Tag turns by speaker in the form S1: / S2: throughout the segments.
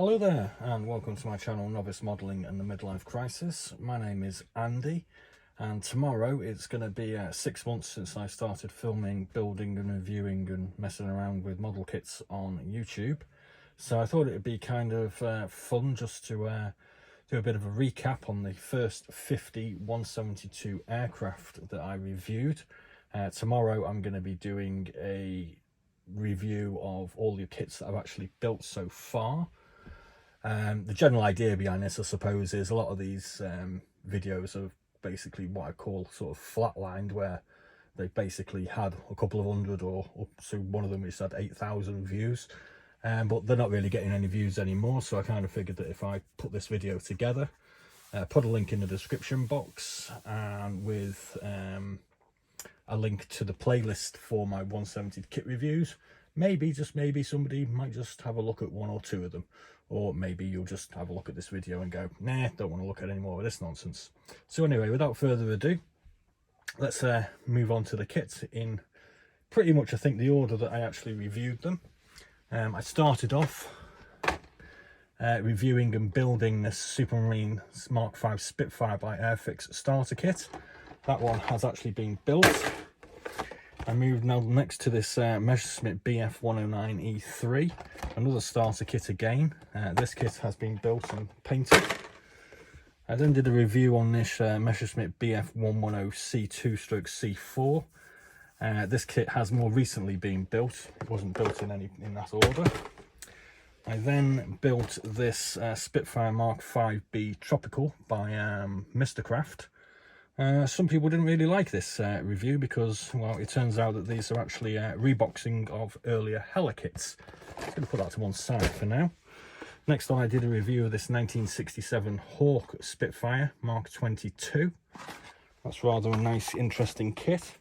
S1: Hello there and welcome to my channel Novice Modelling and the Midlife Crisis. My name is Andy and tomorrow it's going to be 6 months since I started filming, building and reviewing and messing around with model kits on YouTube. So I thought it would be kind of fun just to do a bit of a recap on the first 50 172 aircraft that I reviewed. Tomorrow I'm going to be doing a review of all the kits that I've actually built so far. The general idea behind this, I suppose, is a lot of these videos are basically what I call sort of flatlined, where they basically had a couple of hundred or up to one of them which had 8,000 views, but they're not really getting any views anymore. So I kind of figured that if I put this video together, put a link in the description box and with a link to the playlist for my 170 kit reviews, maybe, just maybe, somebody might just have a look at one or two of them. Or maybe you'll just have a look at this video and go, nah, don't want to look at any more of this nonsense. So anyway, without further ado, let's move on to the kits in pretty much, I think, the order that I actually reviewed them. I started off reviewing and building this Supermarine Mark V Spitfire by Airfix starter kit. That one has actually been built. I moved now next to this Messerschmitt BF109E3, another starter kit again. This kit has been built and painted. I then did a review on this Messerschmitt BF110C2/C4. This kit has more recently been built. It wasn't built in that order. I then built this Spitfire Mark 5B Tropical by Mr. Craft. Some people didn't really like this review because, well, it turns out that these are actually reboxing of earlier Hella kits. I'm going to put that to one side for now. Next on, I did a review of this 1967 Hawk Spitfire Mark 22. That's rather a nice, interesting kit.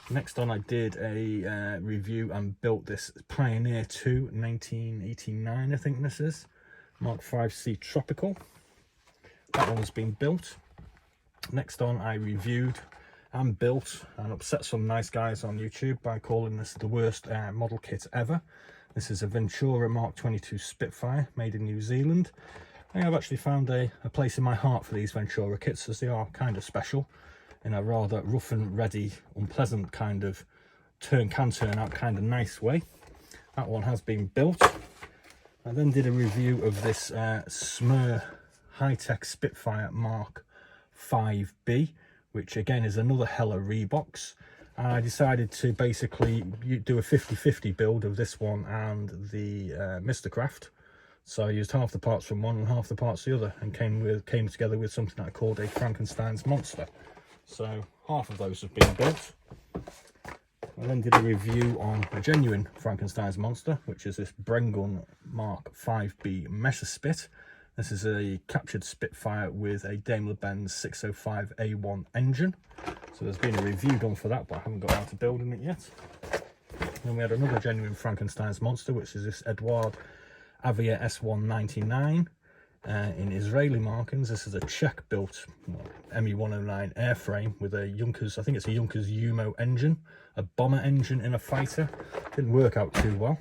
S1: Next on, I did a review and built this Pioneer 2 1989, I think this is, Mark 5C Tropical. That one has been built. Next on, I reviewed and built and upset some nice guys on YouTube by calling this the worst model kit ever. This is a Ventura Mark 22 Spitfire made in New Zealand. I have actually found a place in my heart for these Ventura kits, as they are kind of special in a rather rough and ready, unpleasant kind of can turn out kind of nice way. That one has been built. I then did a review of this Smur high-tech Spitfire Mark 5B, which again is another Hella rebox. And I decided to basically do a 50-50 build of this one and the Mr. Craft. So I used half the parts from one and half the parts the other, and came together with something that I called a Frankenstein's monster. So half of those have been built. I then did a review on a genuine Frankenstein's monster, which is this Brengun Mark 5B Messerschmitt. This is a captured Spitfire with a Daimler-Benz 605A1 engine. So there's been a review done for that, but I haven't got around to building it yet. Then we had another genuine Frankenstein's monster, which is this Eduard Avia S199 in Israeli markings. This is a Czech-built ME109 airframe with a Junkers, I think it's a Junkers Umo engine, a bomber engine in a fighter. Didn't work out too well.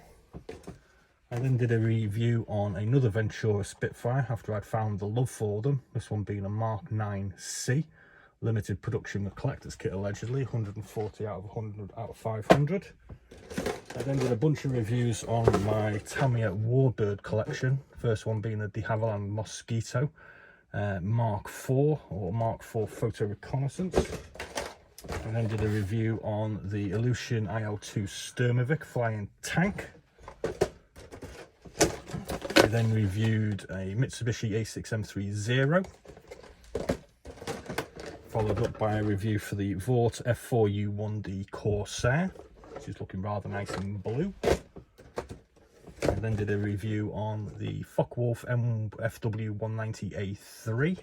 S1: I then did a review on another Ventura Spitfire after I'd found the love for them, this one being a Mark 9C, limited production with collector's kit allegedly, 140 out of 100 out of 500. I then did a bunch of reviews on my Tamiya Warbird collection, first one being the de Havilland Mosquito Mark IV or Mark IV Photo Reconnaissance. I then did a review on the Ilyushin IL-2 Sturmovik flying tank. I then reviewed a Mitsubishi A6M30, followed up by a review for the Vought F4U1D Corsair, which is looking rather nice in blue. I then did a review on the Focke-Wulf FW190A3,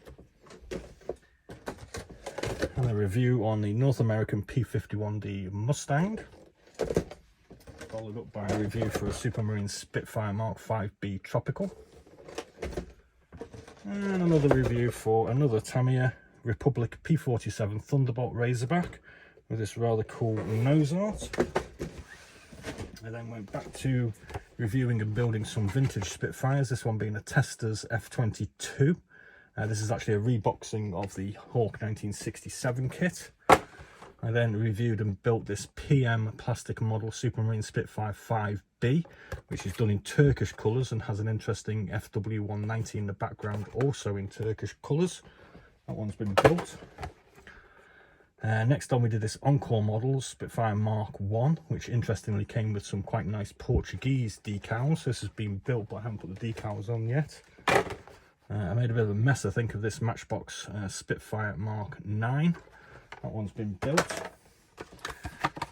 S1: and a review on the North American P51D Mustang, followed up by a review for a Supermarine Spitfire Mark 5B Tropical, and another review for another Tamiya Republic P47 Thunderbolt Razorback with this rather cool nose art. I then went back to reviewing and building some vintage Spitfires, this one being a Testors F22. This is actually a reboxing of the Hawk 1967 kit. I then reviewed and built this PM plastic model Supermarine Spitfire 5B, which is done in Turkish colours and has an interesting FW190 in the background, also in Turkish colours. That one's been built. Next on we did this Encore model, Spitfire Mark 1, which interestingly came with some quite nice Portuguese decals. This has been built, but I haven't put the decals on yet. I made a bit of a mess, I think, of this Matchbox Spitfire Mark 9. That one's been built.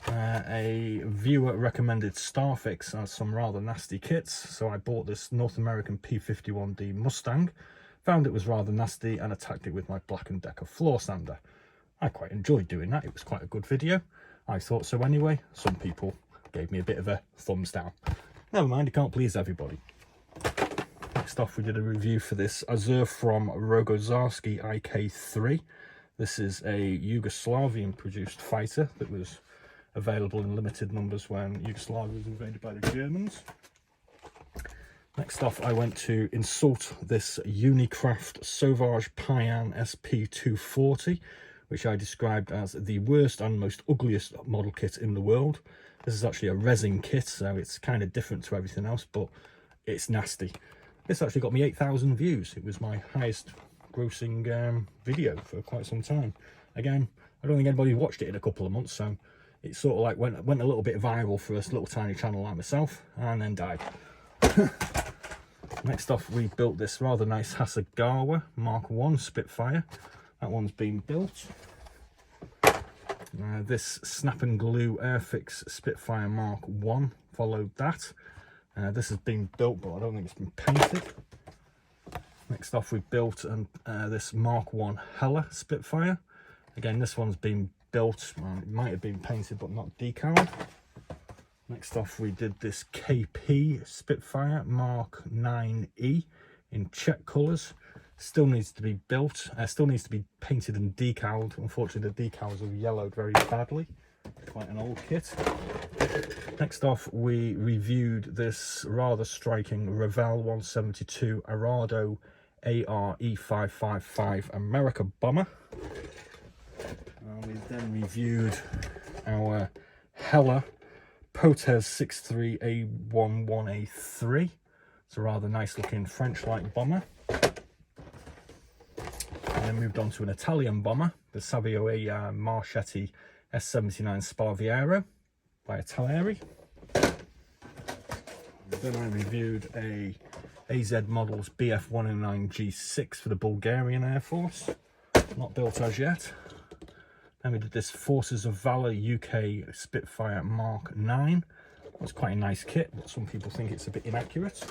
S1: A viewer recommended Starfix as some rather nasty kits, so I bought this North American P51D Mustang, found it was rather nasty and attacked it with my Black & Decker floor sander. I quite enjoyed doing that, it was quite a good video. I thought so anyway. Some people gave me a bit of a thumbs down. Never mind, you can't please everybody. Next off we did a review for this Azur from Rogozarski IK3. This is a Yugoslavian produced fighter that was available in limited numbers when Yugoslavia was invaded by the Germans. Next off I went to insult this Unicraft Sauvage Payan SP240, which I described as the worst and most ugliest model kit in the world. This is actually a resin kit, so it's kind of different to everything else, but it's nasty. This actually got me 8,000 views. It was my highest grossing video for quite some time. Again, I don't think anybody watched it in a couple of months, so it sort of like went a little bit viral for a little tiny channel like myself, and then died. Next off we built this rather nice Hasegawa Mark 1 Spitfire. That one's been built. This Snap and Glue Airfix Spitfire Mark 1 followed that. This has been built, but I don't think it's been painted. Next off we built this Mark 1 Hella Spitfire. Again, this one's been built, it might have been painted but not decaled. Next off we did this KP Spitfire Mark 9E in Czech colours. Still needs to be built, still needs to be painted and decaled. Unfortunately the decals have yellowed very badly. Quite an old kit. Next off we reviewed this rather striking Revell 172 Arado ARE555 America bomber. We then reviewed our Hella Potez 63A11A3. It's a rather nice looking French-like bomber. And then moved on to an Italian bomber, the Savio Marchetti S79 Sparviero by Italeri. Then I reviewed a AZ Models BF109 G6 for the Bulgarian Air Force, not built as yet. Then we did this Forces of Valor UK Spitfire Mark 9. It's quite a nice kit, but some people think it's a bit inaccurate.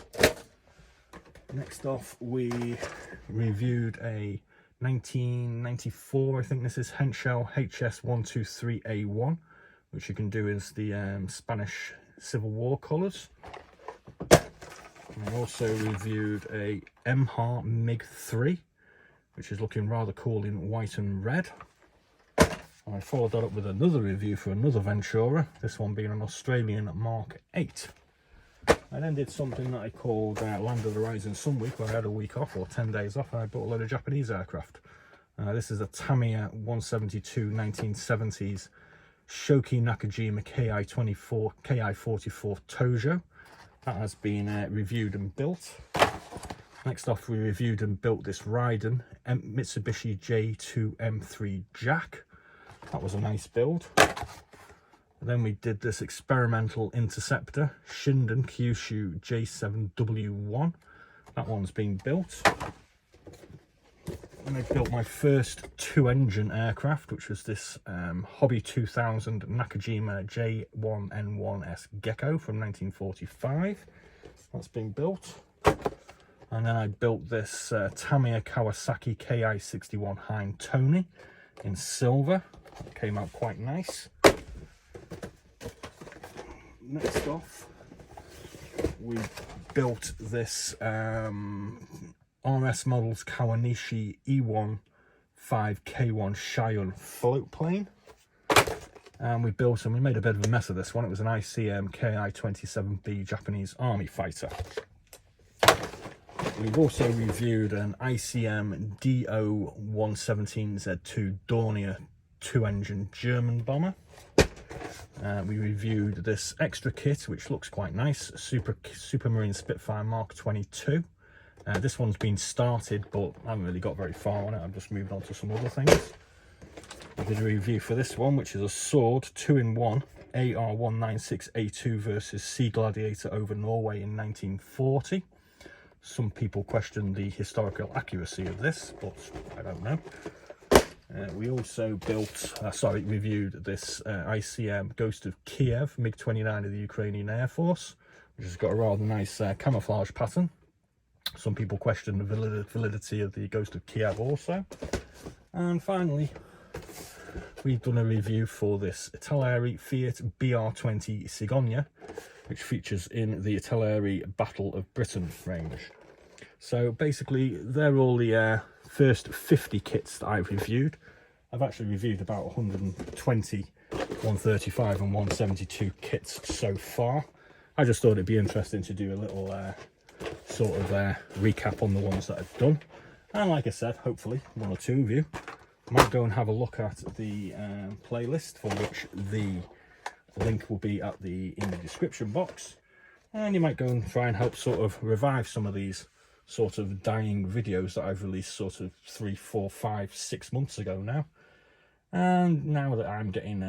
S1: Next off we reviewed a 1994, I think this is Henschel HS123A1, which you can do as the Spanish Civil War colours. I also reviewed a MHAR MiG-3, which is looking rather cool in white and red. And I followed that up with another review for another Ventura, this one being an Australian Mark 8. I then did something that I called Land of the Rising Sun Week, where I had a week off, or 10 days off, and I bought a load of Japanese aircraft. This is a Tamiya 172 1970s Shoki Nakajima Ki-44 Tojo. That has been reviewed and built. Next off we reviewed and built this Raiden Mitsubishi J2 M3 Jack. That was a nice build. Then we did this experimental interceptor Shinden Kyushu J7W1. That one's been built. And I built my first two-engine aircraft, which was this Hobby 2000 Nakajima J1N1S Gecko from 1945. That's been built. And then I built this Tamiya Kawasaki Ki61 Hein Tony in silver. That came out quite nice. Next off, we built this RS Models Kawanishi E1 5K1 Shion float plane. and we built and we made a bit of a mess of this one. It was an ICM Ki-27B Japanese Army fighter. We've also reviewed an ICM DO-117Z2 Dornier 2-engine German bomber. We reviewed this extra kit, which looks quite nice, Supermarine Spitfire Mark 22. This one's been started, but I haven't really got very far on it. I've just moved on to some other things. I did a review for this one, which is a sword 2-in-1 AR-196A2 versus Sea Gladiator over Norway in 1940. Some people question the historical accuracy of this, but I don't know. We also reviewed this ICM Ghost of Kiev MiG-29 of the Ukrainian Air Force, which has got a rather nice camouflage pattern. Some people question the validity of the Ghost of Kiev also. And finally, we've done a review for this Italeri Fiat BR20 Cigogna, which features in the Italeri Battle of Britain range. So basically, they're all the first 50 kits that I've reviewed. I've actually reviewed about 120, 135 and 172 kits so far. I just thought it'd be interesting to do a little recap on the ones that I've done. And like I said, hopefully one or two of you might go and have a look at the playlist, for which the link will be in the description box. And you might go and try and help sort of revive some of these sort of dying videos that I've released sort of 3, 4, 5, 6 months ago now. And now that I'm getting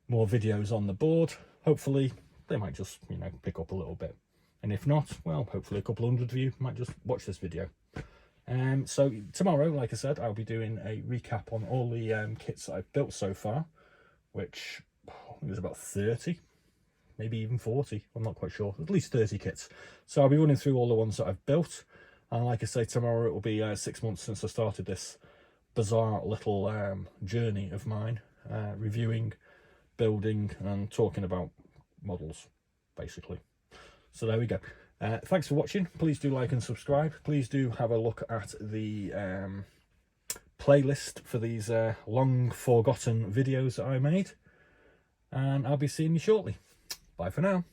S1: more videos on the board, hopefully they might just, you know, pick up a little bit. And if not, well, hopefully a couple hundred of you might just watch this video. So tomorrow, like I said, I'll be doing a recap on all the kits that I've built so far, which I think there's about 30. Maybe even 40, I'm not quite sure, at least 30 kits. So I'll be running through all the ones that I've built, and like I say, tomorrow it will be 6 months since I started this bizarre little journey of mine, reviewing, building and talking about models, basically. So there we go. Thanks for watching. Please do like and subscribe. Please do have a look at the playlist for these long forgotten videos that I made, and I'll be seeing you shortly. Bye for now.